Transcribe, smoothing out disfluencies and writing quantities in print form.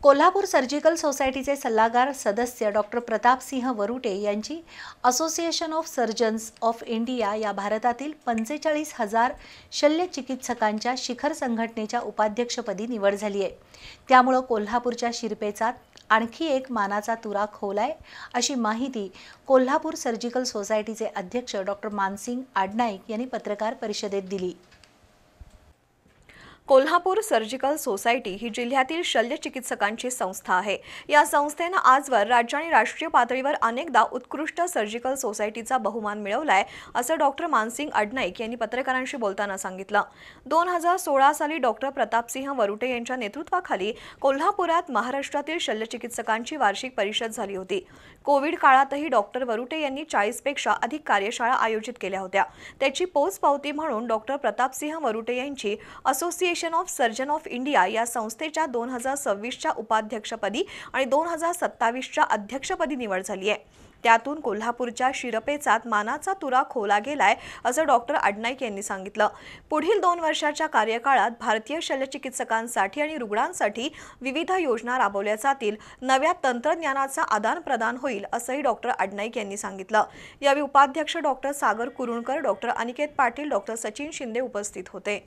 Kolhapur surgical सोसायटीचे सल्लागार सदस्य डॉक्टर प्रतापसिंह वरुटे यांची association of surgeons of India या भारतातील 45,000 शल्यचिकित्सकांच्या शिखर संघटनेच्या उपाध्यक्षपदी निवड झाली आहे। त्यामुळे कोल्हापूरच्या शिरपेचात आणखी एक मानाचा तुरा खोवलाय, अशी माहिती कोल्हापूर सर्जिकल सोसायटीचे अध्यक्ष डॉक्टर मानसिंग आडनाईक यांनी पत्रकार परिषदेत दिली। कोल्हापूर सर्जिकल सोसायटी ही जिल्ह्यातील शल्यचिकित्सकांची संस्था आहे। या संस्थेने आजवर राज्य आणि राष्ट्रीय पातळीवर अनेकदा उत्कृष्ट सर्जिकल सोसायटीचा बहुमान मिळवलाय, असं डॉक्टर मानसिंग आडनाईक यांनी पत्रकारांशी बोलताना सांगितलं। 2016 साली डॉक्टर प्रतापसिंह वरुटे यांच्या नेतृत्वाखाली कोल्हापुरात महाराष्ट्रातील शल्यचिकित्सकांची वार्षिक परिषद झाली होती। कोविड काळातही डॉक्टर वरुटे यांनी 40 पेक्षा अधिक कार्यशाळा आयोजित केल्या होत्या। त्याची पोचपावती म्हणून डॉक्टर प्रतापसिंह वरुटे यांची association of surgeon of India या संस्थेच्या 2026 च्या उपाध्यक्षपदी आणि 2027 च्या अध्यक्षपदी निवड झाली आहे। त्यातून कोल्हापूरच्या शिरपेचात मानाचा तुरा खोला गेलाय, असं डॉक्टर आडनाईक यांनी सांगितलं। पुढील 2 वर्षाच्या कार्यकाळात भारतीय शल्यचिकित्सकांसाठी आणि रुग्णांसाठी विविध योजना राबवल्या जातील, नव्या तंत्रज्ञानाचा आदान प्रदान होईल, असंही डॉक्टर आडनाईक यांनी सांगितलं। यावेळी उपाध्यक्ष डॉक्टर सागर कुरुणकर, डॉक्टर अनिकेत पाटील, डॉक्टर सचिन शिंदे उपस्थित होते।